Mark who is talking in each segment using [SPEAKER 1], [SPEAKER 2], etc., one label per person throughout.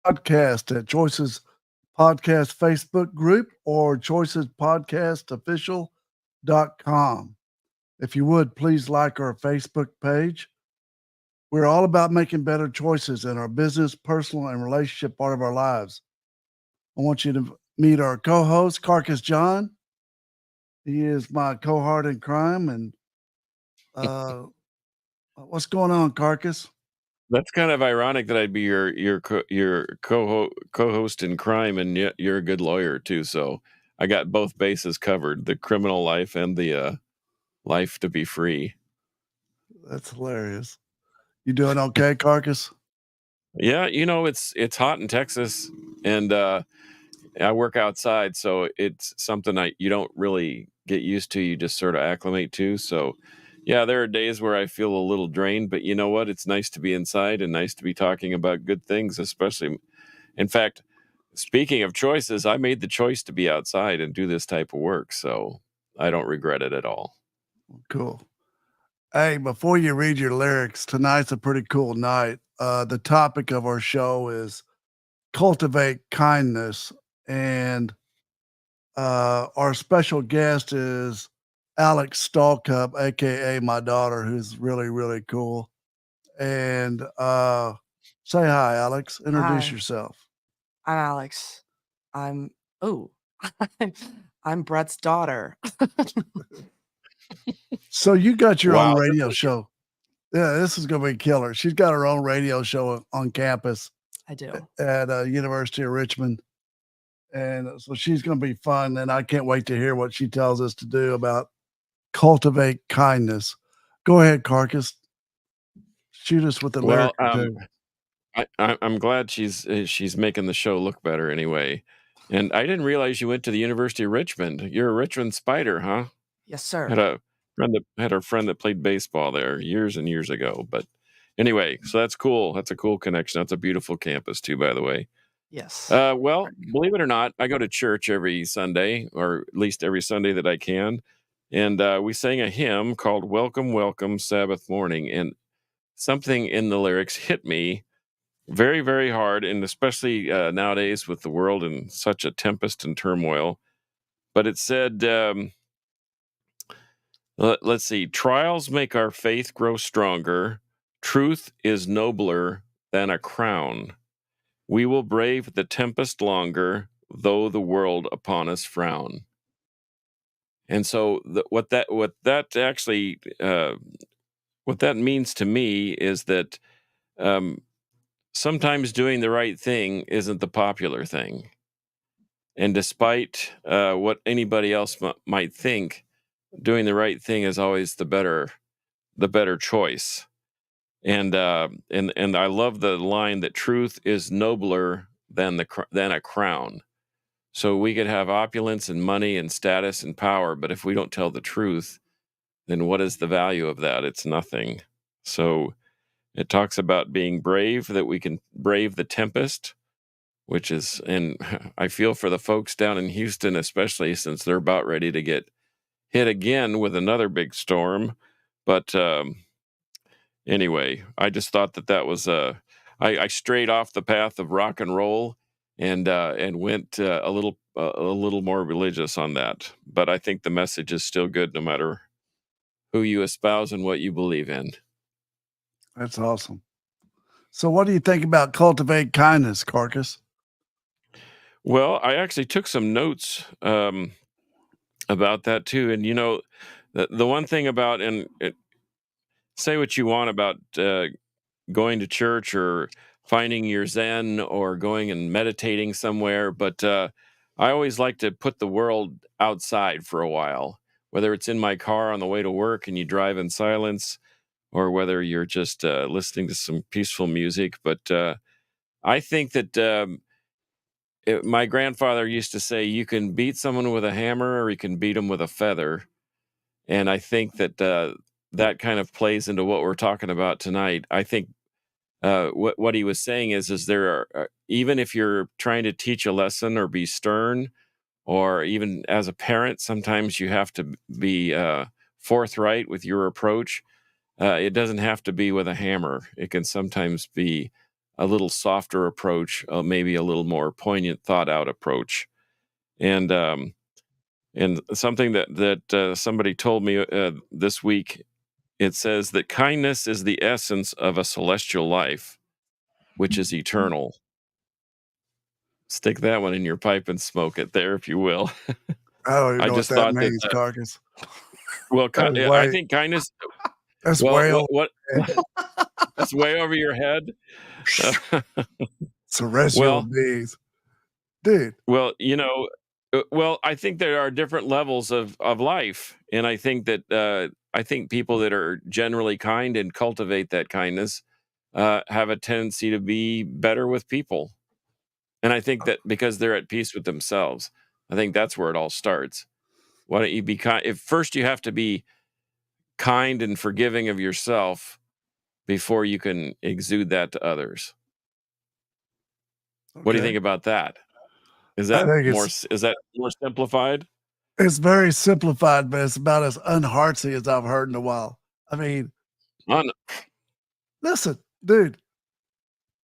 [SPEAKER 1] podcast at Choices Podcast Facebook group or choicespodcastofficial.com. If you would, please like our Facebook page. We're all about making better choices in our business, personal, and relationship part of our lives. I want you to meet our co-host, Carcass John. He is my cohort in crime. And what's going on, Carcass?
[SPEAKER 2] That's kind of ironic that I'd be your co-host in crime, and yet you're a good lawyer too. So I got both bases covered: the criminal life and the life to be free.
[SPEAKER 1] That's hilarious. You doing okay, Carcass?
[SPEAKER 2] Yeah, it's hot in Texas, and I work outside, so it's something you don't really get used to. You just sort of acclimate to. So, yeah, there are days where I feel a little drained, but you know what? It's nice to be inside and nice to be talking about good things, especially. In fact, speaking of choices, I made the choice to be outside and do this type of work, so I don't regret it at all.
[SPEAKER 1] Cool. Hey, before you read your lyrics, tonight's a pretty cool night. The topic of our show is Cultivate Kindness. And our special guest is Alex Stallcup, aka my daughter, who's really, really cool. And say hi, Alex. Introduce
[SPEAKER 3] Hi.
[SPEAKER 1] yourself.
[SPEAKER 3] I'm Alex. I'm I'm Brett's daughter.
[SPEAKER 1] So you got your
[SPEAKER 2] Wow,
[SPEAKER 1] own radio show. Yeah, this is gonna be killer. She's got her own radio show on campus
[SPEAKER 3] I do.
[SPEAKER 1] at University of Richmond. And so she's going to be fun. And I can't wait to hear what she tells us to do about Cultivate Kindness. Go ahead, Carcass. Shoot us with the
[SPEAKER 2] Well,
[SPEAKER 1] lyric.
[SPEAKER 2] I'm glad she's making the show look better anyway. And I didn't realize you went to the University of Richmond. You're a Richmond Spider, huh?
[SPEAKER 3] Yes, sir.
[SPEAKER 2] Had a friend that played baseball there years and years ago. But anyway, so that's cool. That's a cool connection. That's a beautiful campus too, by the way.
[SPEAKER 3] Yes.
[SPEAKER 2] Well, believe it or not, I go to church every Sunday, or at least every Sunday that I can. And we sang a hymn called Welcome, Welcome, Sabbath Morning. And something in the lyrics hit me very, very hard, and especially nowadays with the world in such a tempest and turmoil. But it said, let's see, trials make our faith grow stronger. Truth is nobler than a crown. We will brave the tempest longer, though the world upon us frown. And so, what that means to me is that sometimes doing the right thing isn't the popular thing, and despite what anybody else might think, doing the right thing is always the better choice. And I love the line that truth is nobler than a crown. So we could have opulence and money and status and power, but if we don't tell the truth, then what is the value of that? It's nothing. So it talks about being brave, that we can brave the tempest, which is, and I feel for the folks down in Houston, especially since they're about ready to get hit again with another big storm. But anyway, I just thought that was I strayed off the path of rock and roll and went a little more religious on that. But I think the message is still good, no matter who you espouse and what you believe in.
[SPEAKER 1] That's awesome. So, what do you think about Cultivate Kindness, Carcass?
[SPEAKER 2] Well, I actually took some notes about that too, and the one thing about, and say what you want about going to church or finding your Zen or going and meditating somewhere, but I always like to put the world outside for a while, whether it's in my car on the way to work and you drive in silence, or whether you're just listening to some peaceful music. But I think that my grandfather used to say, you can beat someone with a hammer or you can beat them with a feather. And I think that that kind of plays into what we're talking about tonight. I think what he was saying is there are, even if you're trying to teach a lesson or be stern, or even as a parent, sometimes you have to be forthright with your approach. It doesn't have to be with a hammer. It can sometimes be a little softer approach, maybe a little more poignant, thought out approach. And something that somebody told me this week, it says that kindness is the essence of a celestial life, which is eternal. Stick that one in your pipe and smoke it there, if you will.
[SPEAKER 1] I don't even
[SPEAKER 2] I
[SPEAKER 1] know what
[SPEAKER 2] just
[SPEAKER 1] that
[SPEAKER 2] thought that,
[SPEAKER 1] means, Carcass.
[SPEAKER 2] well,
[SPEAKER 1] That's
[SPEAKER 2] I
[SPEAKER 1] way,
[SPEAKER 2] think kindness,
[SPEAKER 1] that's
[SPEAKER 2] well,
[SPEAKER 1] way over.
[SPEAKER 2] what that's way over your head.
[SPEAKER 1] Celestial
[SPEAKER 2] Well,
[SPEAKER 1] beings. Dude,
[SPEAKER 2] well, well, I think there are different levels of life, and I think that I think people that are generally kind and cultivate that kindness have a tendency to be better with people. And I think that because they're at peace with themselves, I think that's where it all starts. Why don't you be kind? If first you have to be kind and forgiving of yourself before you can exude that to others. What do you
[SPEAKER 1] okay.
[SPEAKER 2] think about that? Is
[SPEAKER 1] I
[SPEAKER 2] that
[SPEAKER 1] think
[SPEAKER 2] more simplified?
[SPEAKER 1] it's very simplified, but it's about as unheartsy as I've heard in a while. I mean,
[SPEAKER 2] Un-
[SPEAKER 1] listen, dude,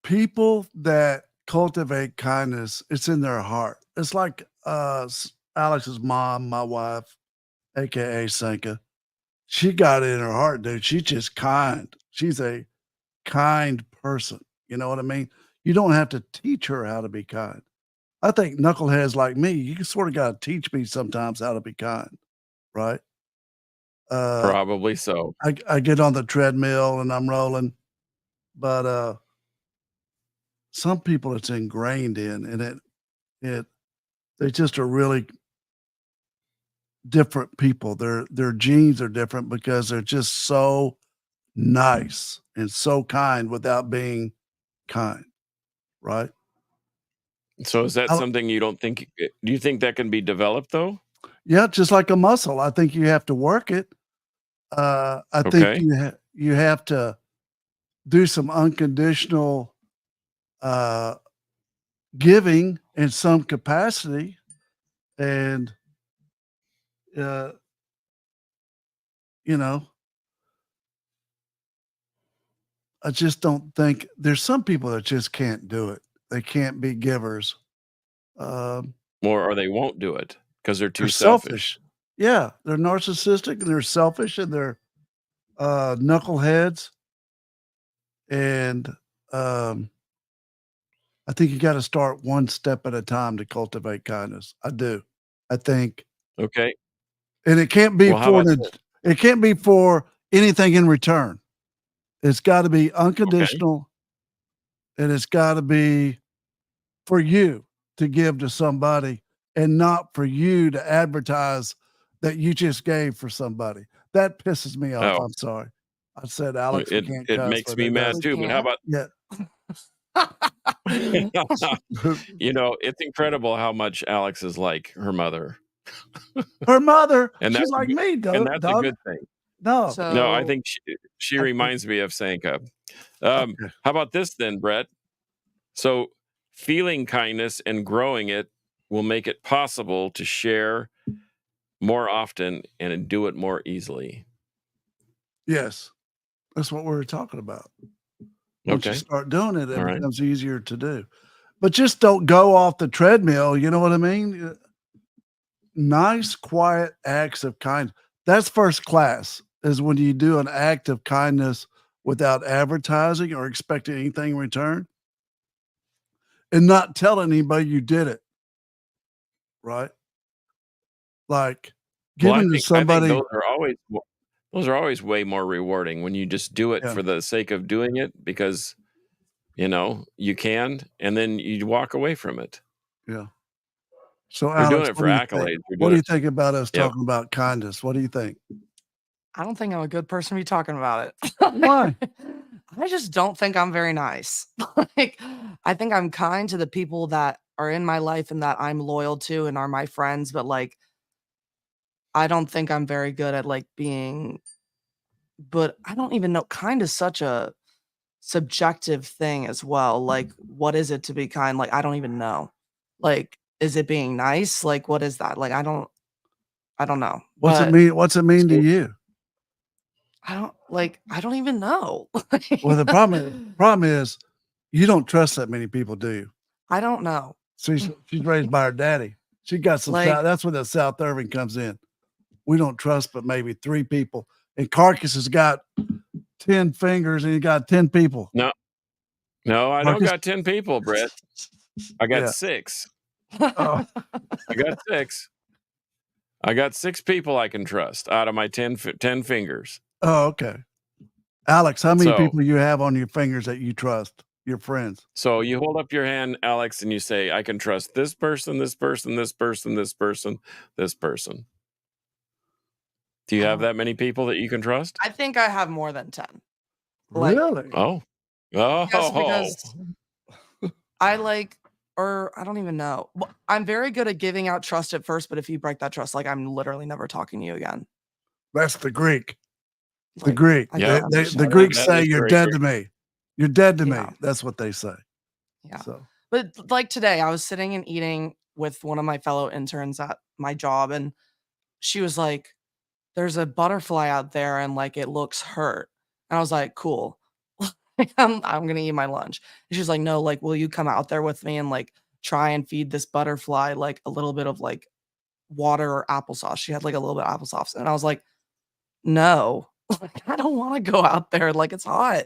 [SPEAKER 1] people that cultivate kindness, it's in their heart. It's like Alex's mom, my wife, aka Senka. She got it in her heart, dude. She's just kind. She's a kind person. You know what I mean? You don't have to teach her how to be kind. I think knuckleheads like me, you sort of got to teach me sometimes how to be kind, right? Uh,
[SPEAKER 2] Probably so.
[SPEAKER 1] I get on the treadmill and I'm rolling, but some people it's ingrained in, and it they just are really different people. Their genes are different because they're just so nice and so kind without being kind, right?
[SPEAKER 2] So is that
[SPEAKER 1] I,
[SPEAKER 2] something you don't think? Do you think that can be developed though?
[SPEAKER 1] yeah, just like a muscle. I think you have to work it. I think
[SPEAKER 2] Okay.
[SPEAKER 1] you have to do some unconditional uh, giving in some capacity, and uh, you know, I just don't think there's some people that just can't do it. They can't be givers. Um,
[SPEAKER 2] Or they won't do it because they're
[SPEAKER 1] they're
[SPEAKER 2] too
[SPEAKER 1] selfish.
[SPEAKER 2] selfish.
[SPEAKER 1] Yeah, they're narcissistic and they're selfish and they're knuckleheads. And um, I think you got to start one step at a time to cultivate kindness. I do. I think,
[SPEAKER 2] Okay.
[SPEAKER 1] and it can't be
[SPEAKER 2] Well, how
[SPEAKER 1] for
[SPEAKER 2] about this?
[SPEAKER 1] it can't be for anything in return. It's got to be
[SPEAKER 2] Okay.
[SPEAKER 1] unconditional, and it's got to be for you to give to somebody and not for you to advertise that you just gave for somebody. That pisses me off.
[SPEAKER 2] Oh,
[SPEAKER 1] I'm sorry. I said, Alex, we can't
[SPEAKER 2] it
[SPEAKER 1] cuss,
[SPEAKER 2] makes
[SPEAKER 1] but
[SPEAKER 2] me
[SPEAKER 1] it
[SPEAKER 2] mad
[SPEAKER 1] does.
[SPEAKER 3] We
[SPEAKER 2] too. But how
[SPEAKER 3] can't.
[SPEAKER 2] about
[SPEAKER 1] Yeah.
[SPEAKER 2] it's incredible how much Alex is like her mother,
[SPEAKER 1] Her mother,
[SPEAKER 2] and
[SPEAKER 1] she's
[SPEAKER 2] that's a
[SPEAKER 1] like
[SPEAKER 2] good,
[SPEAKER 1] me,
[SPEAKER 2] and
[SPEAKER 1] dog.
[SPEAKER 2] that's a good thing.
[SPEAKER 1] No.
[SPEAKER 2] No, I
[SPEAKER 3] So
[SPEAKER 2] think she
[SPEAKER 3] I think
[SPEAKER 2] reminds me of Sanka.
[SPEAKER 1] Okay.
[SPEAKER 2] How about this then, Brett? So, feeling kindness and growing it will make it possible to share more often and do it more easily.
[SPEAKER 1] Yes. That's what we were talking about. Once you
[SPEAKER 2] Okay.
[SPEAKER 1] start doing it, it
[SPEAKER 2] All right.
[SPEAKER 1] becomes easier to do. But just don't go off the treadmill. You know what I mean? Nice, quiet acts of kindness. That's first class, is when you do an act of kindness without advertising or expecting anything in return and not telling anybody you did it, right? Like
[SPEAKER 2] Well,
[SPEAKER 1] giving to
[SPEAKER 2] I think
[SPEAKER 1] somebody.
[SPEAKER 2] those are always way more rewarding when you just do it
[SPEAKER 1] Yeah,
[SPEAKER 2] for the sake of doing it because you can, and then you walk away from it.
[SPEAKER 1] yeah. So,
[SPEAKER 2] You're doing
[SPEAKER 1] Alex,
[SPEAKER 2] it
[SPEAKER 1] what
[SPEAKER 2] for
[SPEAKER 1] do you think?
[SPEAKER 2] accolades. You're
[SPEAKER 1] What
[SPEAKER 2] doing
[SPEAKER 1] do
[SPEAKER 2] it.
[SPEAKER 1] you think about us
[SPEAKER 2] Yep.
[SPEAKER 1] talking about kindness? What do you think?
[SPEAKER 3] I don't think I'm a good person to be talking about it.
[SPEAKER 1] Why?
[SPEAKER 3] I just don't think I'm very nice. Like, I think I'm kind to the people that are in my life and that I'm loyal to and are my friends, but like, I don't think I'm very good at like being, but I don't even know. Kind is such a subjective thing as well. Like, what is it to be kind? Like, I don't even know. Like, is it being nice? Like, what is that? Like, I don't know.
[SPEAKER 1] What's it
[SPEAKER 3] But
[SPEAKER 1] mean? What's it mean to
[SPEAKER 2] So,
[SPEAKER 1] you?
[SPEAKER 3] I don't even know.
[SPEAKER 1] Well, the problem is You don't trust that many people, do you?
[SPEAKER 3] I don't know.
[SPEAKER 1] She's raised by her daddy. She got some
[SPEAKER 3] Like-
[SPEAKER 1] that's where the South Irving comes in. We don't trust but maybe 3 people. And Carcass has got 10 fingers and he got 10 people.
[SPEAKER 2] No, I don't got 10 people, Brett. I got
[SPEAKER 1] Yeah.
[SPEAKER 2] 6.
[SPEAKER 1] Oh.
[SPEAKER 2] I got 6. I got 6 people I can trust out of my 10 fingers.
[SPEAKER 1] Oh, okay. Alex, how many
[SPEAKER 2] So-
[SPEAKER 1] people you have on your fingers that you trust? Your friends.
[SPEAKER 2] So you hold up your hand, Alex, and you say, I can trust this person, this person, this person, this person, this person. Do you have that many people that you can trust?
[SPEAKER 3] I think I have more than 10. Like-
[SPEAKER 1] Really?
[SPEAKER 2] Oh.
[SPEAKER 3] Yes, because I don't even know. Well, I'm very good at giving out trust at first, but if you break that trust, like I'm literally never talking to you again.
[SPEAKER 1] That's the Greek. The
[SPEAKER 3] Like,
[SPEAKER 1] Greek.
[SPEAKER 3] I
[SPEAKER 2] Yeah.
[SPEAKER 3] can't
[SPEAKER 1] The
[SPEAKER 3] understand
[SPEAKER 1] Greeks
[SPEAKER 2] that
[SPEAKER 1] say
[SPEAKER 2] is
[SPEAKER 1] you're
[SPEAKER 2] very
[SPEAKER 1] dead
[SPEAKER 2] Greek.
[SPEAKER 1] to me. You're dead to
[SPEAKER 3] Yeah.
[SPEAKER 1] me. That's what they say.
[SPEAKER 3] Yeah.
[SPEAKER 1] So
[SPEAKER 3] But like today, I was sitting and eating with one of my fellow interns at my job, and she was like, there's a butterfly out there and like it looks hurt. And I was like, cool. I'm gonna eat my lunch. And she's like, no, like, will you come out there with me and like try and feed this butterfly like a little bit of like water or applesauce? She had like a little bit of applesauce. And I was like, no, like, I don't want to go out there. Like, it's hot.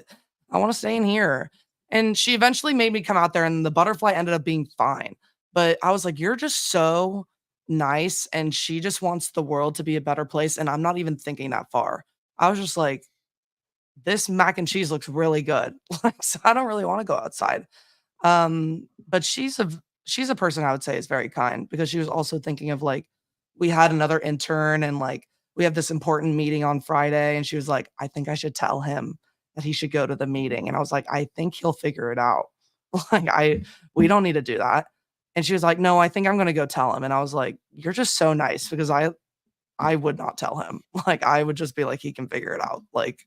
[SPEAKER 3] I want to stay in here. And she eventually made me come out there, and the butterfly ended up being fine. But I was like, you're just so nice. And she just wants the world to be a better place. And I'm not even thinking that far. I was just like, this mac and cheese looks really good. Like, so I don't really want to go outside. But she's a person I would say is very kind, because she was also thinking of like, we had another intern and like we have this important meeting on Friday, and she was like, I think I should tell him that he should go to the meeting. And I was like, I think he'll figure it out. Like we don't need to do that. And she was like, no, I think I'm going to go tell him. And I was like, you're just so nice, because I would not tell him. Like I would just be like, he can figure it out. Like,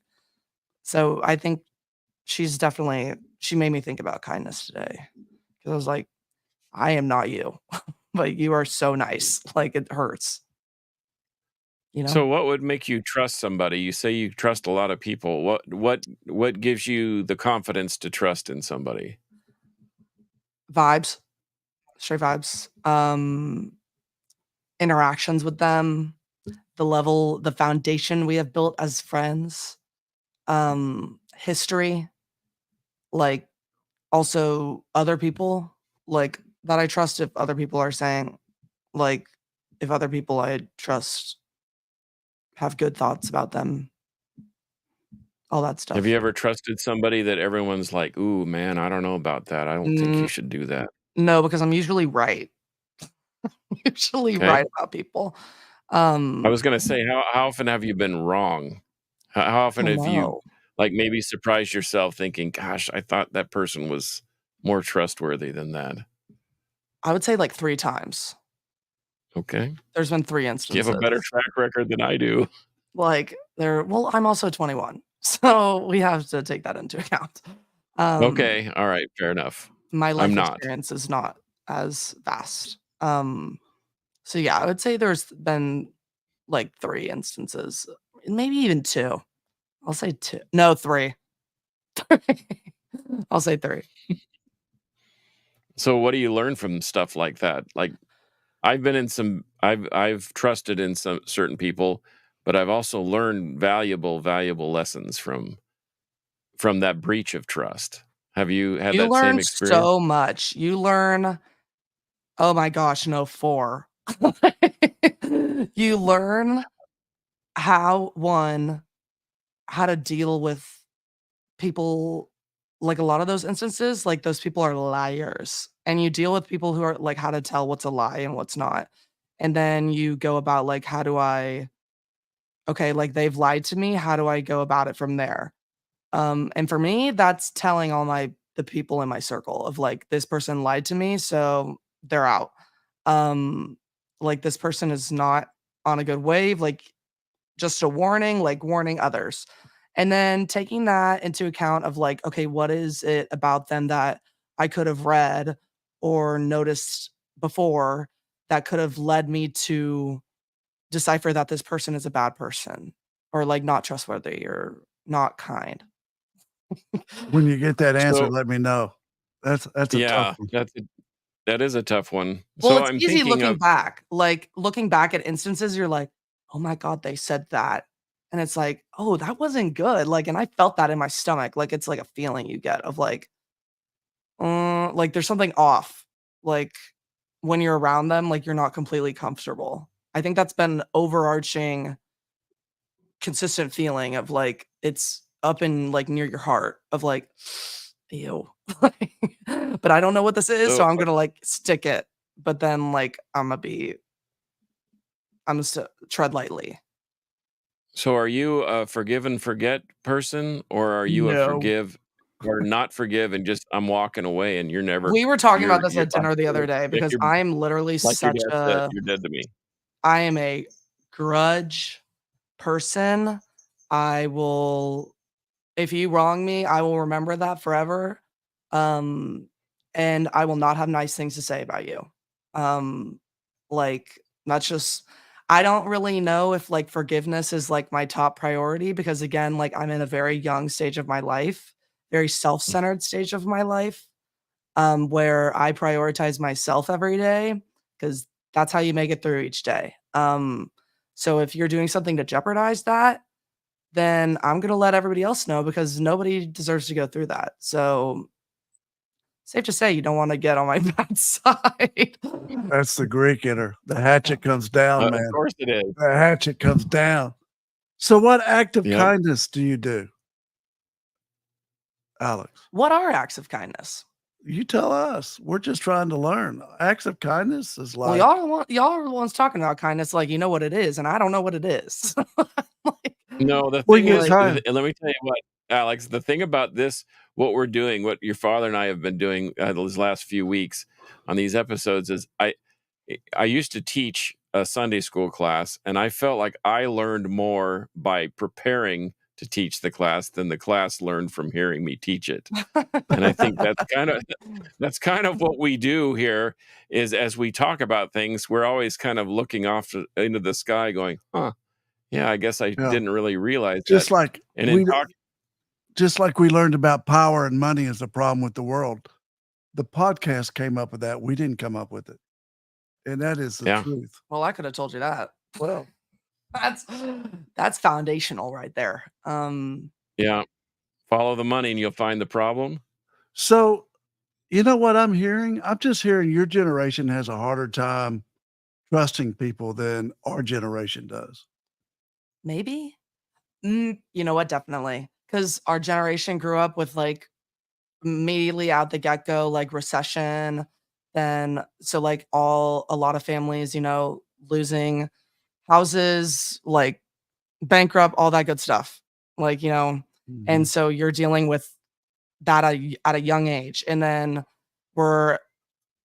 [SPEAKER 3] so I think she made me think about kindness today, because I was like, I am not you, but you are so nice. Like it hurts. You know?
[SPEAKER 2] So what would make you trust somebody? You say you trust a lot of people. What gives you the confidence to trust in somebody?
[SPEAKER 3] Vibes, straight vibes. Interactions with them, the foundation we have built as friends, history, like also other people, like that I trust. If other people are saying, like, if other people I trust have good thoughts about them, all that stuff.
[SPEAKER 2] Have you ever trusted somebody that everyone's like, ooh, man, I don't know about that. I don't think you should do that.
[SPEAKER 3] No, because I'm usually right. Usually
[SPEAKER 2] Okay.
[SPEAKER 3] right about people.
[SPEAKER 2] I was going to say, how often have you been wrong? How often have you
[SPEAKER 3] no.
[SPEAKER 2] like maybe surprised yourself thinking, gosh, I thought that person was more trustworthy than that?
[SPEAKER 3] I would say like 3 times.
[SPEAKER 2] Okay.
[SPEAKER 3] There's been 3
[SPEAKER 2] Do you
[SPEAKER 3] instances.
[SPEAKER 2] have a better track record than I do?
[SPEAKER 3] Like well, I'm also 21, so we have to take that into account.
[SPEAKER 2] Okay. All right. Fair enough.
[SPEAKER 3] My life
[SPEAKER 2] not.
[SPEAKER 3] experience is not as vast. So yeah, I would say there's been like 3 instances, maybe even 2. I'll say 2. No, 3. I'll say 3.
[SPEAKER 2] So what do you learn from stuff like that? Like I've been in some I've trusted in some certain people, but I've also learned valuable lessons from that breach of trust. Have you had
[SPEAKER 3] You
[SPEAKER 2] that same
[SPEAKER 3] learn
[SPEAKER 2] experience?
[SPEAKER 3] so much. You learn, oh my gosh, no, 4. You learn how to deal with people. Like a lot of those instances, like those people are liars, and you deal with people who are like how to tell what's a lie and what's not. And then you go about like, okay, like they've lied to me, how do I go about it from there? And for me, that's telling all the people in my circle of like, this person lied to me, so they're out. Like this person is not on a good wave, like just a warning, like warning others. And then taking that into account of like, okay, what is it about them that I could have read or noticed before that could have led me to decipher that this person is a bad person or like not trustworthy or not kind.
[SPEAKER 1] when you get that answer,
[SPEAKER 2] So-
[SPEAKER 1] let me know. That's a tough
[SPEAKER 2] Yeah,
[SPEAKER 1] one.
[SPEAKER 2] that is a tough one.
[SPEAKER 3] Well,
[SPEAKER 2] So
[SPEAKER 3] it's
[SPEAKER 2] I'm
[SPEAKER 3] easy
[SPEAKER 2] thinking
[SPEAKER 3] looking
[SPEAKER 2] of
[SPEAKER 3] back. Like, looking back at instances, you're like, "Oh my god, they said that." And it's like, "Oh, that wasn't good." Like, and I felt that in my stomach. Like, it's like a feeling you get of like there's something off. Like, when you're around them, like, you're not completely comfortable. I think that's been overarching consistent feeling of, like, it's up in, like, near your heart of, like, "Ew." But I don't know what this is, so
[SPEAKER 2] so
[SPEAKER 3] I'm gonna, like, stick it. But then, like, Imma tread lightly.
[SPEAKER 2] so are you a forgive and forget person, or are you a
[SPEAKER 1] No.
[SPEAKER 2] forgive or not forgive and just I'm walking away and you're never
[SPEAKER 3] We were talking about this
[SPEAKER 2] you're
[SPEAKER 3] at
[SPEAKER 2] I'm
[SPEAKER 3] dinner the
[SPEAKER 2] still
[SPEAKER 3] other day
[SPEAKER 2] like
[SPEAKER 3] because
[SPEAKER 2] you're
[SPEAKER 3] I'm literally
[SPEAKER 2] like your
[SPEAKER 3] such
[SPEAKER 2] dad said,
[SPEAKER 3] a
[SPEAKER 2] you're dead to me.
[SPEAKER 3] I am a grudge person. I will If you wrong me, I will remember that forever, um, and I will not have nice things to say about you. Um, like, that's just I don't really know if, like, forgiveness is, like, my top priority because, again, like, I'm in a very young stage of my life, very self-centered stage of my life, where I prioritize myself every day because that's how you make it through each day. So if you're doing something to jeopardize that, then I'm gonna let everybody else know because nobody deserves to go through that. So, safe to say you don't wanna get on my bad side.
[SPEAKER 1] That's the Greek in her. The hatchet comes down,
[SPEAKER 2] Of
[SPEAKER 1] man.
[SPEAKER 2] course it is.
[SPEAKER 1] The hatchet comes down. So what act of
[SPEAKER 2] Yep.
[SPEAKER 1] kindness do you do, Alex?
[SPEAKER 3] What are acts of kindness?
[SPEAKER 1] You tell us. We're just trying to learn. Acts of kindness is
[SPEAKER 3] Well,
[SPEAKER 1] like,
[SPEAKER 3] y'all are the ones talking about kindness like you know what it is, and I don't know what it is. Like
[SPEAKER 2] No, the
[SPEAKER 1] we
[SPEAKER 2] thing
[SPEAKER 1] get
[SPEAKER 2] is,
[SPEAKER 3] like
[SPEAKER 1] time.
[SPEAKER 2] let me tell you what, Alex, the thing about this, what we're doing, what your father and I have been doing these last few weeks on these episodes is I used to teach a Sunday school class, and I felt like I learned more by preparing to teach the class than the class learned from hearing me teach it. And I think that's kind of what we do here is as we talk about things, we're always kind of looking off into the sky going, "Huh, yeah, I guess I
[SPEAKER 1] Yeah.
[SPEAKER 2] didn't really realize that."
[SPEAKER 1] Just like
[SPEAKER 2] And in
[SPEAKER 1] we
[SPEAKER 2] talk
[SPEAKER 1] just like we learned about power and money is the problem with the world. The podcast came up with that. We didn't come up with it. And that is the
[SPEAKER 2] yeah,
[SPEAKER 1] truth.
[SPEAKER 3] well, I could have told you that.
[SPEAKER 1] Well,
[SPEAKER 3] That's that's foundational right there.
[SPEAKER 2] yeah, follow the money and you'll find the problem.
[SPEAKER 1] so you know what I'm hearing? I'm just hearing your generation has a harder time trusting people than our generation does.
[SPEAKER 3] Maybe? You know what? Definitely, because our generation grew up with, like, immediately out the get-go, like, recession, then so, like, a lot of families, losing houses, like, bankrupt, all that good stuff, like, and
[SPEAKER 1] Mhm.
[SPEAKER 3] so you're dealing with that at a young age, and then we're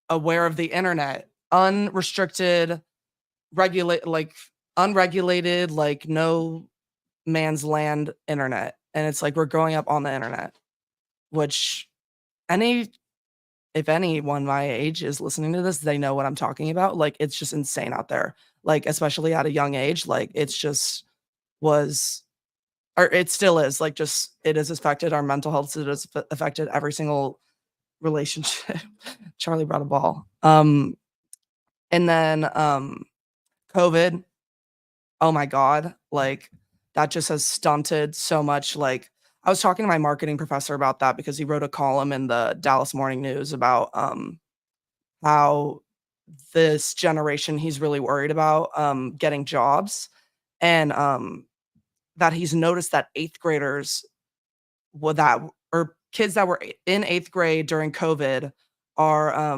[SPEAKER 3] aware of the internet, unrestricted, regulate like, unregulated, like, no man's land internet, and it's like we're growing up on the internet, which any if anyone my age is listening to this, they know what I'm talking about, like, it's just insane out there, like, especially at a young age, like, it's just was or it still is, like, just it has affected our mental health, it has affected every single relationship. Charlie brought a ball. And then, COVID, oh my god, like, that just has stunted so much, like I was talking to my marketing professor about that because he wrote a column in the Dallas Morning News about, how this generation he's really worried about, getting jobs, and, that he's noticed that 8th graders would that or kids that were in 8th grade during COVID are,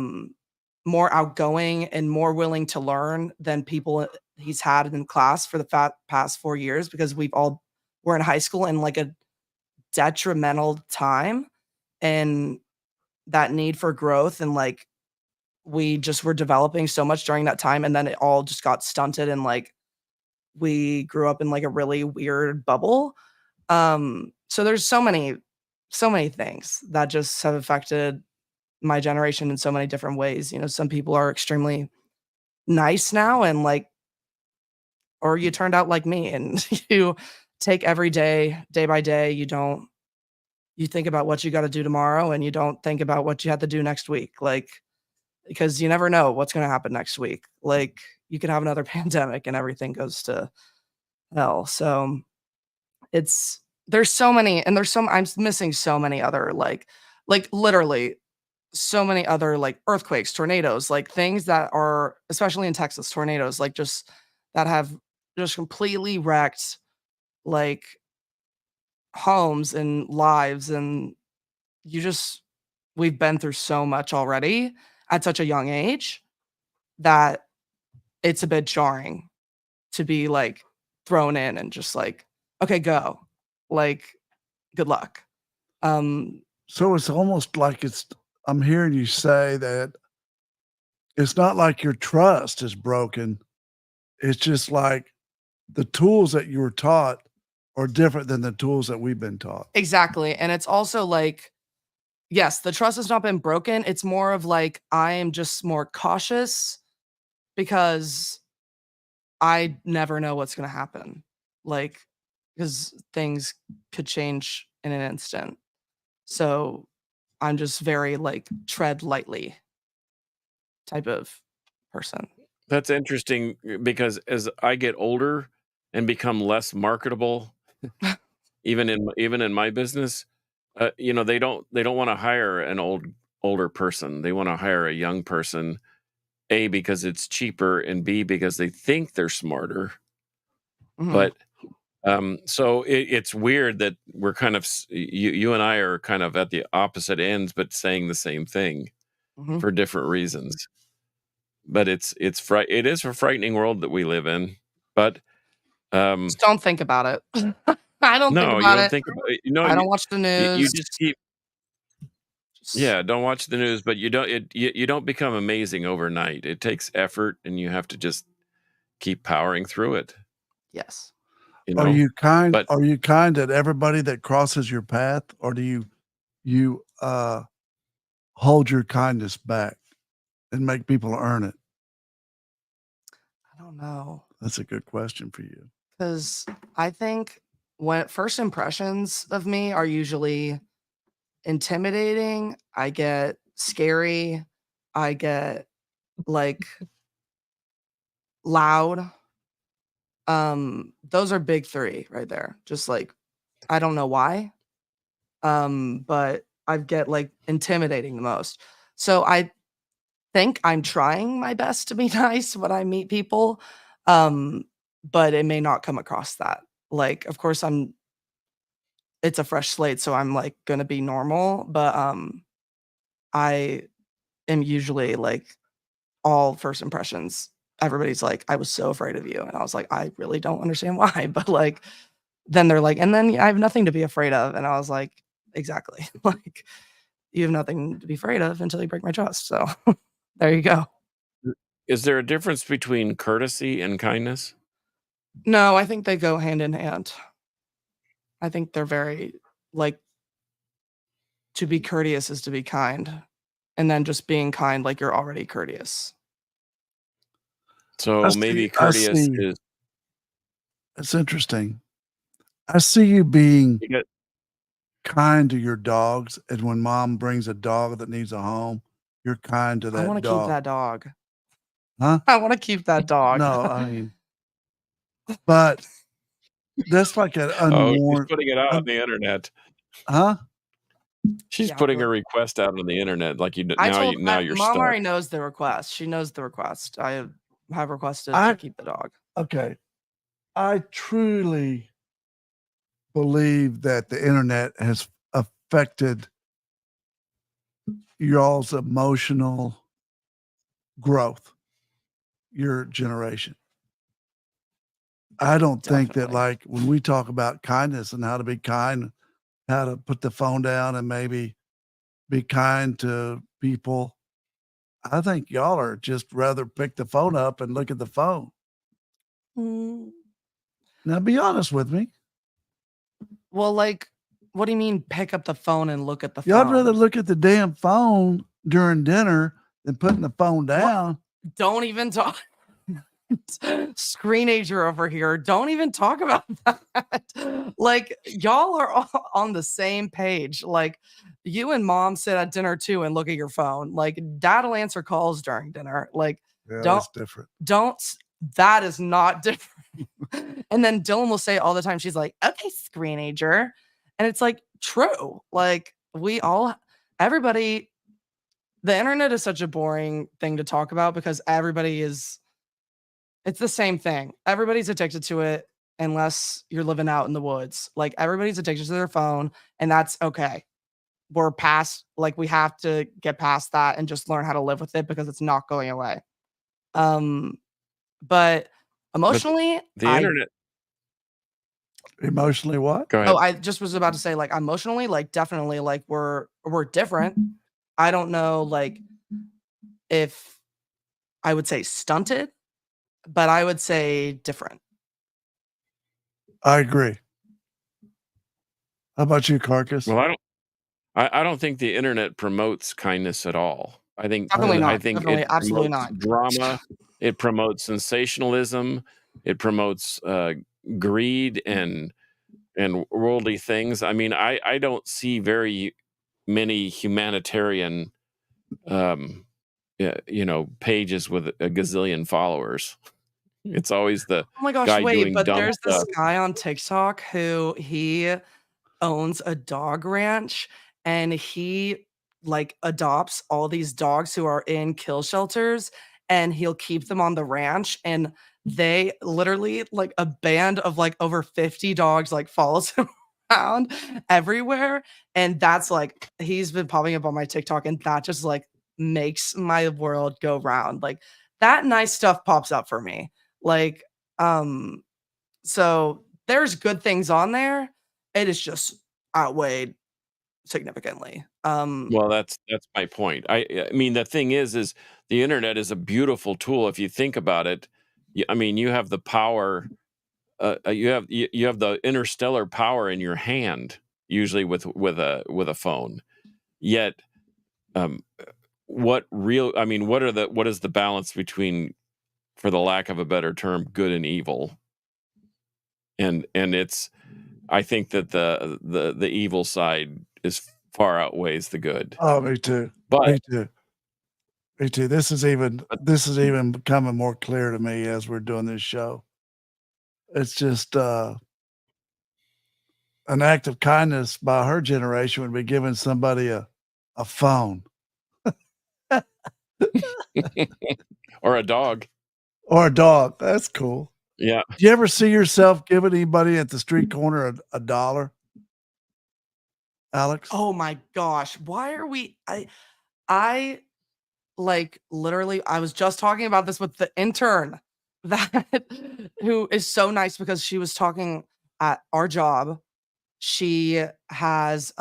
[SPEAKER 3] more outgoing and more willing to learn than people he's had in class for the past 4 years because we're in high school in, like, a detrimental time, and that need for growth and, like, we just were developing so much during that time, and then it all just got stunted and, like, we grew up in, like, a really weird bubble. So there's so many things that just have affected my generation in so many different ways. Some people are extremely nice now and like or you turned out like me and you take every day, day by day, you don't you think about what you got to do tomorrow and you don't think about what you have to do next week. Like, because you never know what's going to happen next week. Like, you could have another pandemic and everything goes to hell. So there's so many, and I'm missing so many other, like literally so many other, like, earthquakes, tornadoes, like things that are, especially in Texas, tornadoes, like, just that have just completely wrecked, like, homes and lives. And you just, we've been through so much already at such a young age that it's a bit jarring to be, like, thrown in and just like, okay, go, like, good luck.
[SPEAKER 1] So it's almost like I'm hearing you say that it's not like your trust is broken. It's just like the tools that you were taught are different than the tools that we've been taught.
[SPEAKER 3] Exactly. And it's also like, yes, the trust has not been broken. It's more of like, I am just more cautious because I never know what's going to happen. Like, because things could change in an instant. So I'm just very, like, tread lightly type of person.
[SPEAKER 2] That's interesting because as I get older and become less marketable, even in my business, you know, they don't want to hire an older person. They want to hire a young person. A, because it's cheaper, and B, because they think they're smarter.
[SPEAKER 3] Mhm.
[SPEAKER 2] But so it's weird that we're kind of you and I are kind of at the opposite ends, but saying the same thing
[SPEAKER 3] Mhm.
[SPEAKER 2] for different reasons. But it is a frightening world that we live in. But
[SPEAKER 3] Just don't think about it. I don't think
[SPEAKER 2] no, you
[SPEAKER 3] about
[SPEAKER 2] don't
[SPEAKER 3] it.
[SPEAKER 2] think about it. You know,
[SPEAKER 3] I don't watch the
[SPEAKER 2] you
[SPEAKER 3] news.
[SPEAKER 2] just keep.
[SPEAKER 3] Just
[SPEAKER 2] Yeah, don't watch the news, but you don't become amazing overnight. It takes effort, and you have to just keep powering through it.
[SPEAKER 3] yes.
[SPEAKER 2] You
[SPEAKER 1] Are
[SPEAKER 2] know,
[SPEAKER 1] you kind?
[SPEAKER 2] but
[SPEAKER 1] Are you kind at everybody that crosses your path, or do you hold your kindness back and make people earn it?
[SPEAKER 3] I don't know.
[SPEAKER 1] That's a good question for you.
[SPEAKER 3] Because I think when first impressions of me are usually intimidating, I get scary, I get, like, loud. Those are big 3 right there. Just, like, I don't know why, but I get, like, intimidating the most. So I think I'm trying my best to be nice when I meet people, but it may not come across that. Like, of course, it's a fresh slate, so I'm, like, gonna be normal, but, I am usually, like, all first impressions, everybody's like, "I was so afraid of you," and I was like, "I really don't understand why," but, like, then they're like, "And then I have nothing to be afraid of," and I was like, "Exactly." Like, you have nothing to be afraid of until you break my trust, so there you go.
[SPEAKER 2] is there a difference between courtesy and kindness?
[SPEAKER 3] No, I think they go hand in hand. I think they're very, like, to be courteous is to be kind, and then just being kind, like, you're already courteous.
[SPEAKER 1] I
[SPEAKER 2] So
[SPEAKER 1] see.
[SPEAKER 2] maybe
[SPEAKER 1] I
[SPEAKER 2] courteous
[SPEAKER 1] see.
[SPEAKER 2] is
[SPEAKER 1] It's interesting. I see you being
[SPEAKER 2] you get
[SPEAKER 1] kind to your dogs, and when mom brings a dog that needs a home, you're kind to
[SPEAKER 3] I
[SPEAKER 1] that
[SPEAKER 3] wanna keep
[SPEAKER 1] dog.
[SPEAKER 3] that dog.
[SPEAKER 1] Huh?
[SPEAKER 3] I wanna keep that dog.
[SPEAKER 1] No, I mean, but that's like an
[SPEAKER 2] oh, she's
[SPEAKER 1] unwarranted.
[SPEAKER 2] putting it out on the internet.
[SPEAKER 1] Huh?
[SPEAKER 2] She's
[SPEAKER 3] Yeah,
[SPEAKER 2] putting
[SPEAKER 3] go
[SPEAKER 2] a
[SPEAKER 3] ahead.
[SPEAKER 2] request out on the internet like
[SPEAKER 3] I told
[SPEAKER 2] now you're
[SPEAKER 3] mom
[SPEAKER 2] stuck.
[SPEAKER 3] already knows the request. She knows the request. I have requested to
[SPEAKER 1] I
[SPEAKER 3] keep the dog.
[SPEAKER 1] Okay. I truly believe that the internet has affected y'all's emotional growth, your generation. I don't think that,
[SPEAKER 3] Definitely.
[SPEAKER 1] like, when we talk about kindness and how to be kind, how to put the phone down and maybe be kind to people, I think y'all are just rather pick the phone up and look at the phone.
[SPEAKER 3] Mm.
[SPEAKER 1] Now be honest with me.
[SPEAKER 3] Well, like, what do you mean pick up the phone and look at the
[SPEAKER 1] Y'all'd rather
[SPEAKER 3] phone?
[SPEAKER 1] look at the damn phone during dinner than putting the phone
[SPEAKER 3] What?
[SPEAKER 1] down.
[SPEAKER 3] Don't even talk. Screenager over here. Don't even talk about that. Like, y'all are all on the same page. Like, you and mom sit at dinner too and look at your phone. Like, dad'll answer calls during dinner. Like,
[SPEAKER 1] Yeah,
[SPEAKER 3] don't
[SPEAKER 1] that's different.
[SPEAKER 3] don't that is not different. And then Dylan will say all the time, she's like, okay, screenager. And it's like true. Like, everybody, the internet is such a boring thing to talk about because it's the same thing. Everybody's addicted to it unless you're living out in the woods. Like, everybody's addicted to their phone, and that's okay. We're past, like, we have to get past that and just learn how to live with it because it's not going away. But
[SPEAKER 2] But
[SPEAKER 3] emotionally,
[SPEAKER 2] the internet.
[SPEAKER 1] Emotionally what?
[SPEAKER 2] Go ahead.
[SPEAKER 3] I just was about to say, like, emotionally, like, definitely, like, we're different. I don't know, like, if I would say stunted, but I would say different.
[SPEAKER 1] I agree. How about you, Carcass?
[SPEAKER 2] Well, I don't think the internet promotes kindness at all. I think
[SPEAKER 3] Definitely not.
[SPEAKER 2] it
[SPEAKER 3] Definitely, absolutely
[SPEAKER 2] promotes
[SPEAKER 3] not.
[SPEAKER 2] drama. It promotes sensationalism. It promotes greed and worldly things. I mean, I don't see very many humanitarian pages with a gazillion followers. It's always the
[SPEAKER 3] Oh my gosh,
[SPEAKER 2] guy
[SPEAKER 3] wait,
[SPEAKER 2] doing
[SPEAKER 3] but
[SPEAKER 2] dumb
[SPEAKER 3] there's this
[SPEAKER 2] stuff.
[SPEAKER 3] guy on TikTok who he owns a dog ranch, and he, like, adopts all these dogs who are in kill shelters, and he'll keep them on the ranch, and they literally, like, a band of, like, over 50 dogs, like, follows him around everywhere, and that's, like, he's been popping up on my TikTok, and that just, like, makes my world go round. Like, that nice stuff pops up for me. Like, um, so there's good things on there. It is just outweighed significantly.
[SPEAKER 2] Well, that's my point. I mean, the thing is the internet is a beautiful tool if you think about it. I mean, you have the power. You have the interstellar power in your hand, usually with a phone. Yet, um, what real? I mean, what is the balance between, for the lack of a better term, good and evil? And it's, I think that the evil side is far outweighs the good.
[SPEAKER 1] Oh, me too.
[SPEAKER 2] But
[SPEAKER 1] Me too. Me too. This is even becoming more clear to me as we're doing this show. It's just an act of kindness by her generation would be giving somebody a phone
[SPEAKER 2] or a dog.
[SPEAKER 1] or a dog. That's cool.
[SPEAKER 2] Yeah.
[SPEAKER 1] Do you ever see yourself giving anybody at the street corner a dollar, Alex?
[SPEAKER 3] Oh my gosh, why are we I like, literally, I was just talking about this with the intern that who is so nice because she was talking at our job. She has,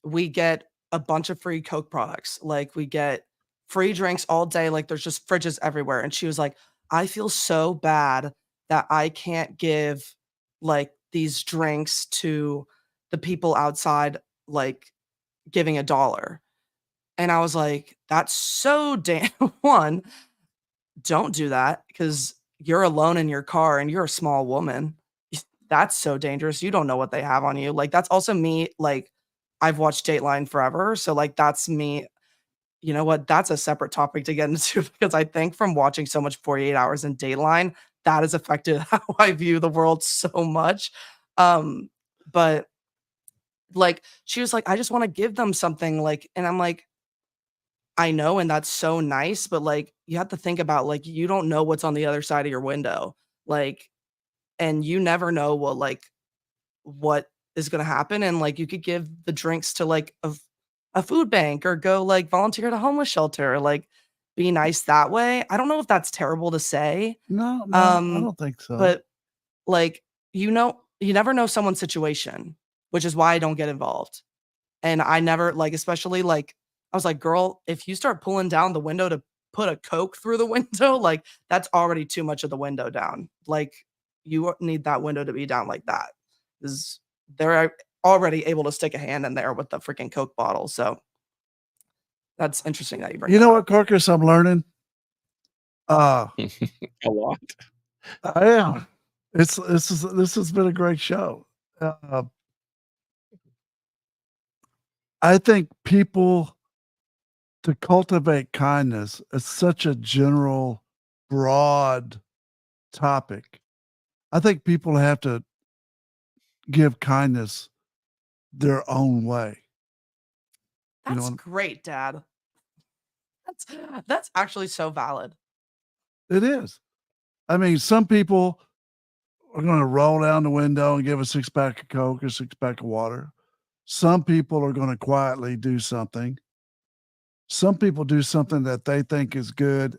[SPEAKER 3] we get a bunch of free Coke products. Like, we get free drinks all day. Like, there's just fridges everywhere. And she was like, I feel so bad that I can't give, like, these drinks to the people outside, like, giving a dollar. And I was like, that's so damn one, don't do that because you're alone in your car and you're a small woman. That's so dangerous. You don't know what they have on you. Like, that's also me. Like, I've watched Dateline forever. So, like, that's me. You know what? That's a separate topic to get into because I think from watching so much 48 hours in Dateline, that has affected how I view the world so much. But like, she was like, I just want to give them something. Like, and I'm like, I know, and that's so nice, but, like, you have to think about, like, you don't know what's on the other side of your window, like, and you never know what is gonna happen, and, like, you could give the drinks to, like, a food bank or go, like, volunteer at a homeless shelter, or, like, be nice that way. I don't know if that's terrible to say,
[SPEAKER 1] No, I
[SPEAKER 3] um,
[SPEAKER 1] don't think so.
[SPEAKER 3] but, like, you never know someone's situation, which is why I don't get involved. And I never like, especially, like, I was like, "Girl, if you start pulling down the window to put a Coke through the window, like, that's already too much of the window down. Like, you need that window to be down like that. Is they're already able to stick a hand in there with the freaking Coke bottle, so that's interesting that you bring
[SPEAKER 1] You
[SPEAKER 3] that
[SPEAKER 1] know
[SPEAKER 3] up.
[SPEAKER 1] what, Carcass, I'm learning? Uh,
[SPEAKER 2] A lot.
[SPEAKER 1] I am. This has been a great show. Uh, I think people to cultivate kindness is such a general, broad topic. I think people have to give kindness their own way. You
[SPEAKER 3] That's
[SPEAKER 1] know,
[SPEAKER 3] great, Dad. That's actually so valid.
[SPEAKER 1] it is. I mean, some people are going to roll down the window and give a six pack of Coke or six pack of water. Some people are going to quietly do something. Some people do something that they think is good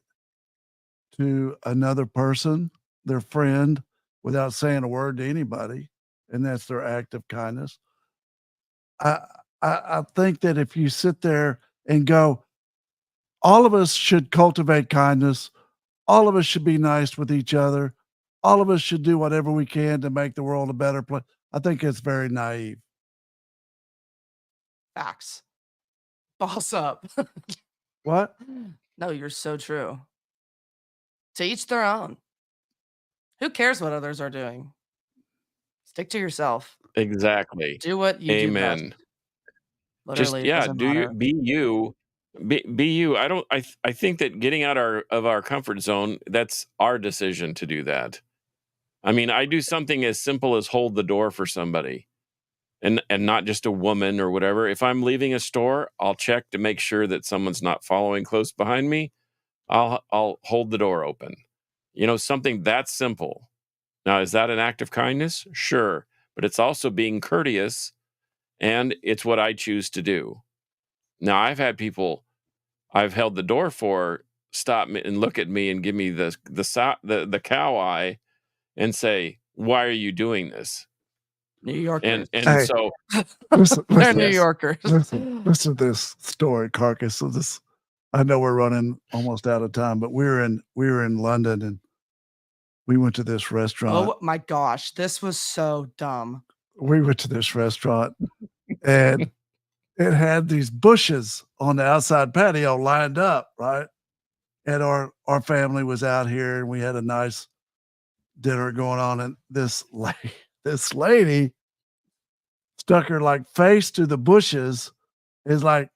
[SPEAKER 1] to another person, their friend, without saying a word to anybody, and that's their act of kindness. I I think that if you sit there and go, all of us should cultivate kindness, all of us should be nice with each other, all of us should do whatever we can to make the world a better place. I think it's very naive.
[SPEAKER 3] Facts. Boss up.
[SPEAKER 1] What?
[SPEAKER 3] No, you're so true. To each their own. Who cares what others are doing? Stick to yourself.
[SPEAKER 2] Exactly.
[SPEAKER 3] Do what you do best.
[SPEAKER 2] Amen. Just
[SPEAKER 3] Literally, it
[SPEAKER 2] yeah,
[SPEAKER 3] doesn't
[SPEAKER 2] do you
[SPEAKER 3] matter.
[SPEAKER 2] be you. Be you. I think that getting out of our comfort zone, that's our decision to do that. I mean, I do something as simple as hold the door for somebody and not just a woman or whatever. If I'm leaving a store, I'll check to make sure that someone's not following close behind me. I'll hold the door open. You know, something that simple. Now, is that an act of kindness? Sure, but it's also being courteous and it's what I choose to do. Now, I've had people I've held the door for stop me and look at me and give me the cow eye and say, "Why are you doing this?"
[SPEAKER 3] New Yorkers.
[SPEAKER 2] And
[SPEAKER 1] Hey,
[SPEAKER 2] so
[SPEAKER 1] listen,
[SPEAKER 3] They're New
[SPEAKER 1] listen,
[SPEAKER 2] yes,
[SPEAKER 3] Yorkers.
[SPEAKER 1] listen to this story, Carcass. So this, I know we're running almost out of time, but we were in London and we went to this restaurant.
[SPEAKER 3] Oh my gosh, this was so dumb.
[SPEAKER 1] We went to this restaurant and it had these bushes on the outside patio lined up, right? And our family was out here and we had a nice dinner going on, and this lady stuck her like face to the bushes, is like,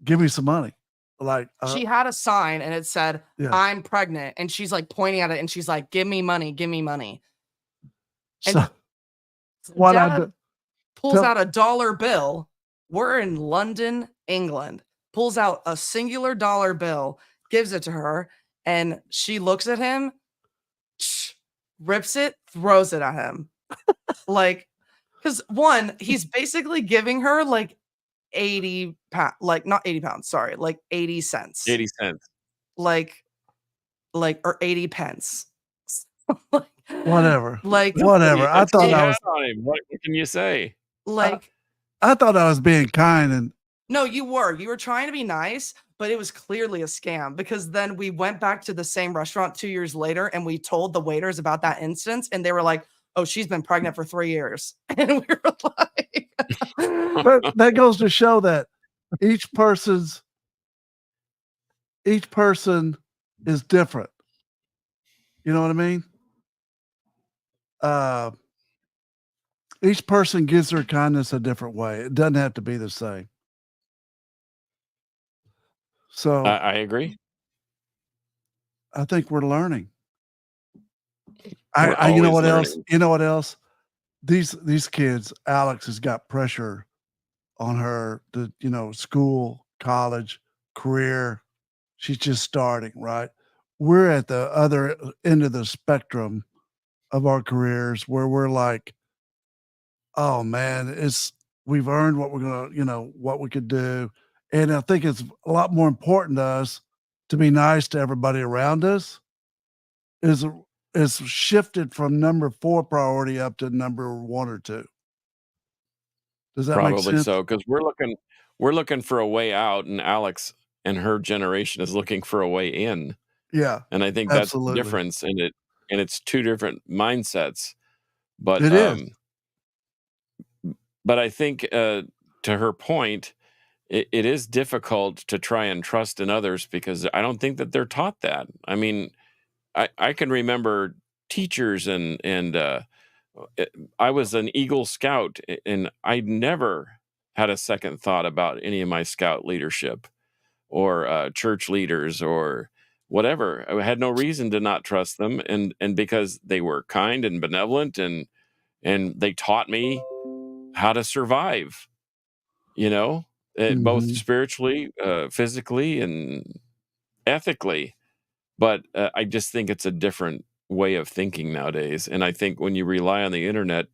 [SPEAKER 1] give me some money. Like,
[SPEAKER 3] She had a sign and it said,
[SPEAKER 1] yeah.
[SPEAKER 3] "I'm pregnant," and she's like pointing at it and she's like, "Give me money, give me money."
[SPEAKER 1] So
[SPEAKER 3] And
[SPEAKER 1] what I
[SPEAKER 3] Dad
[SPEAKER 1] do,
[SPEAKER 3] pulls
[SPEAKER 1] tell,
[SPEAKER 3] out a dollar bill. We're in London, England. Pulls out a singular dollar bill, gives it to her, and she looks at him, rips it, throws it at him. Like, because one, he's basically giving her like 80 pounds, like not 80 pounds, sorry, like 80 cents,
[SPEAKER 2] 80 cents.
[SPEAKER 3] like, or 80 pence. like,
[SPEAKER 1] whatever,
[SPEAKER 3] like,
[SPEAKER 1] whatever. I
[SPEAKER 2] That's what
[SPEAKER 1] thought
[SPEAKER 2] he
[SPEAKER 1] I
[SPEAKER 2] had
[SPEAKER 1] was,
[SPEAKER 2] on him. What can you say?
[SPEAKER 1] I,
[SPEAKER 3] like,
[SPEAKER 1] I thought I was being kind, and
[SPEAKER 3] no, you were trying to be nice, but it was clearly a scam because then we went back to the same restaurant 2 years later and we told the waiters about that instance and they were like, "Oh, she's been pregnant for 3 years." And we were like,
[SPEAKER 1] but that goes to show that each person's each person is different. You know what I mean? Uh, each person gives their kindness a different way. It doesn't have to be the same. So
[SPEAKER 2] I agree.
[SPEAKER 1] I think we're learning.
[SPEAKER 2] We're
[SPEAKER 1] You know
[SPEAKER 2] always
[SPEAKER 1] what else?
[SPEAKER 2] learning.
[SPEAKER 1] You know what else? These kids, Alex has got pressure on her to, school, college, career. She's just starting, right? We're at the other end of the spectrum of our careers where we're like, oh man, we've earned what we're gonna, what we could do. And I think it's a lot more important to us to be nice to everybody around us is is shifted from number 4 priority up to number 1 or 2. Does that make
[SPEAKER 2] Probably
[SPEAKER 1] sense?
[SPEAKER 2] so, because we're looking for a way out, and Alex and her generation is looking for a way in.
[SPEAKER 1] Yeah,
[SPEAKER 2] And I think that's the
[SPEAKER 1] absolutely.
[SPEAKER 2] difference in it, and it's two different mindsets. But
[SPEAKER 1] It is.
[SPEAKER 2] I think to her point, it is difficult to try and trust in others because I don't think that they're taught that. I mean, I can remember teachers and I was an Eagle Scout, and I never had a second thought about any of my scout leadership or church leaders or whatever. I had no reason to not trust them, and because they were kind and benevolent, and they taught me how to survive. Both
[SPEAKER 1] Mhm.
[SPEAKER 2] spiritually, physically, and ethically. But I just think it's a different way of thinking nowadays. And I think when you rely on the internet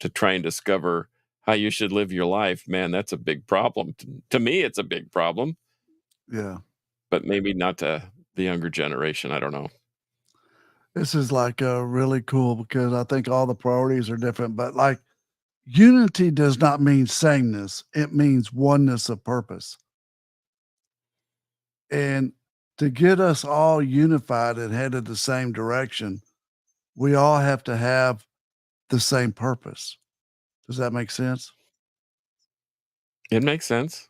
[SPEAKER 2] to try and discover how you should live your life, man, that's a big problem. To me, it's a big problem,
[SPEAKER 1] Yeah.
[SPEAKER 2] but maybe not to the younger generation. I don't know.
[SPEAKER 1] This is like really cool because I think all the priorities are different, but like unity does not mean sameness. It means oneness of purpose. And to get us all unified and headed the same direction, we all have to have the same purpose. Does that make sense?
[SPEAKER 2] It makes sense.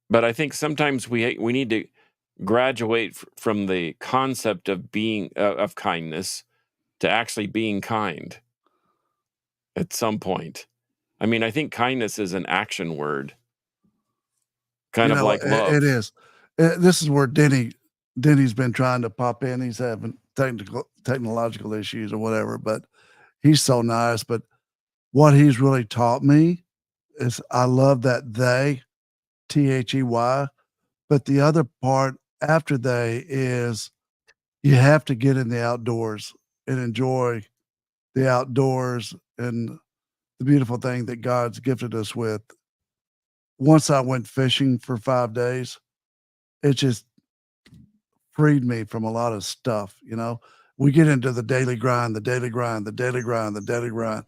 [SPEAKER 2] But I think sometimes we need to graduate from the concept of being of kindness to actually being kind at some point. I mean, I think kindness is an action word, kind
[SPEAKER 1] You
[SPEAKER 2] of
[SPEAKER 1] know,
[SPEAKER 2] like
[SPEAKER 1] it
[SPEAKER 2] love.
[SPEAKER 1] is. This is where Denny's been trying to pop in. He's having technological issues or whatever, but he's so nice. But what he's really taught me is I love that they, THEY, but the other part after they is you have to get in the outdoors and enjoy the outdoors and the beautiful thing that God's gifted us with. Once I went fishing for 5 days, it just freed me from a lot of stuff, you know? We get into the daily grind, the daily grind, the daily grind, the daily grind,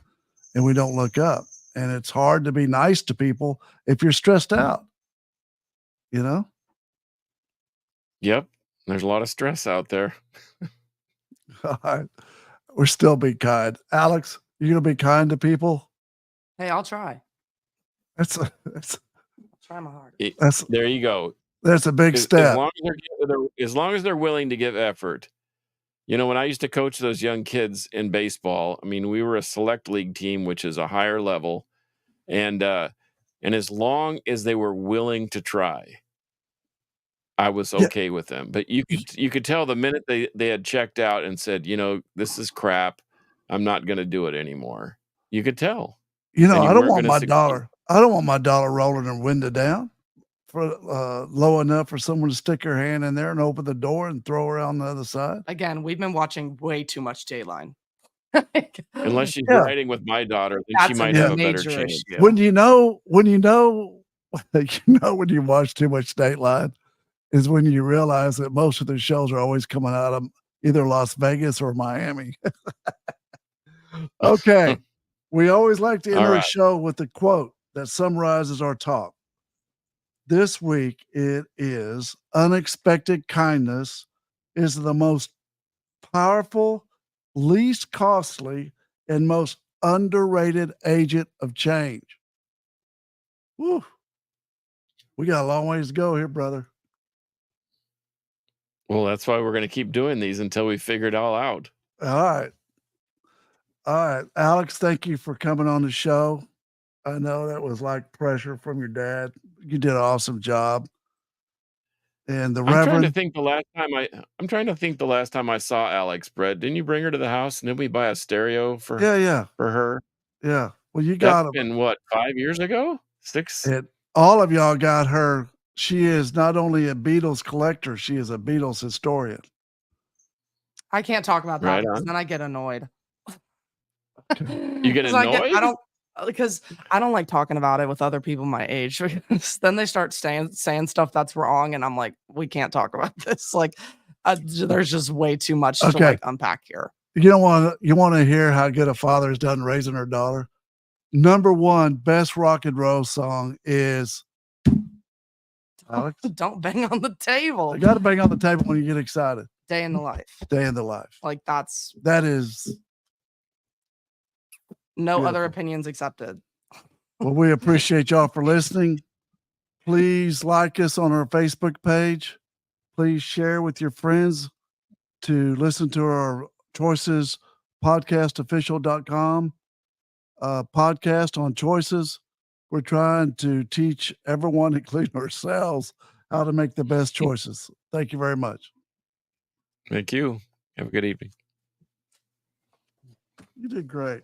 [SPEAKER 1] and we don't look up. And it's hard to be nice to people if you're stressed out, you know?
[SPEAKER 2] Yep. There's a lot of stress out there.
[SPEAKER 1] All right. We're still being kind. Alex, you gonna be kind to people?
[SPEAKER 3] Hey, I'll try.
[SPEAKER 1] That's
[SPEAKER 3] I'll try my hardest.
[SPEAKER 2] It-
[SPEAKER 1] that's
[SPEAKER 2] there you go.
[SPEAKER 1] that's a big
[SPEAKER 2] As
[SPEAKER 1] step.
[SPEAKER 2] long as long as they're willing to give effort. When I used to coach those young kids in baseball, I mean, we were a select league team, which is a higher level, and as long as they were willing to try, I was
[SPEAKER 1] Yeah,
[SPEAKER 2] okay with them. But you could tell the minute they had checked out and said, this is crap. I'm not going to do it anymore. You could tell,
[SPEAKER 1] you know,
[SPEAKER 2] and you
[SPEAKER 1] I don't
[SPEAKER 2] weren't
[SPEAKER 1] want
[SPEAKER 2] going to
[SPEAKER 1] my
[SPEAKER 2] succeed.
[SPEAKER 1] dollar. I don't want my dollar rolling and window down for low enough for someone to stick her hand in there and open the door and throw her on the other side.
[SPEAKER 3] Again, we've been watching way too much Dateline.
[SPEAKER 2] Unless she's
[SPEAKER 1] Yeah,
[SPEAKER 2] riding with my daughter, then she
[SPEAKER 3] That's a
[SPEAKER 2] might have
[SPEAKER 1] yeah.
[SPEAKER 2] a better
[SPEAKER 3] major
[SPEAKER 2] chance.
[SPEAKER 3] issue.
[SPEAKER 1] When you know, when you watch too much Dateline is when you realize that most of the shows are always coming out of either Las Vegas or Miami. Okay. We always like to end
[SPEAKER 2] All
[SPEAKER 1] our
[SPEAKER 2] right.
[SPEAKER 1] show with a quote that summarizes our talk. This week it is unexpected kindness is the most powerful, least costly, and most underrated agent of change. Woo. We got a long ways to go here, brother.
[SPEAKER 2] Well, that's why we're going to keep doing these until we figure it all out.
[SPEAKER 1] All right. All right. Alex, thank you for coming on the show. I know that was like pressure from your dad. You did an awesome job. And the
[SPEAKER 2] I'm trying to
[SPEAKER 1] Reverend,
[SPEAKER 2] think the last time I saw Alex, Brett. Didn't you bring her to the house and then we buy a stereo for
[SPEAKER 1] yeah.
[SPEAKER 2] her?
[SPEAKER 1] Yeah. Well, you
[SPEAKER 2] That's
[SPEAKER 1] got him.
[SPEAKER 2] been what, 5 years ago? 6?
[SPEAKER 1] And all of y'all got her. She is not only a Beatles collector, she is a Beatles historian.
[SPEAKER 3] I can't talk about that
[SPEAKER 2] Right
[SPEAKER 3] because
[SPEAKER 2] on.
[SPEAKER 3] then I get annoyed.
[SPEAKER 2] You get
[SPEAKER 3] 'Cause I
[SPEAKER 2] annoyed?
[SPEAKER 3] don't because I don't like talking about it with other people my age because then they start saying stuff that's wrong, and I'm like, "We can't talk about this." Like, there's just way too much to,
[SPEAKER 1] Okay.
[SPEAKER 3] like, unpack here.
[SPEAKER 1] You want to hear how good a father has done raising her daughter? Number one best rock and roll song is Alex.
[SPEAKER 3] Don't bang on the table.
[SPEAKER 1] I got to bang on the table when you get excited.
[SPEAKER 3] Day in the life.
[SPEAKER 1] Day in the life.
[SPEAKER 3] Like,
[SPEAKER 1] That is
[SPEAKER 3] no other
[SPEAKER 1] beautiful.
[SPEAKER 3] opinions accepted.
[SPEAKER 1] Well, we appreciate y'all for listening. Please like us on our Facebook page. Please share with your friends to listen to our choices podcastofficial.com, podcast on choices. We're trying to teach everyone, including ourselves, how to make the best choices. Thank you very much.
[SPEAKER 2] Thank you. Have a good evening.
[SPEAKER 1] You did great.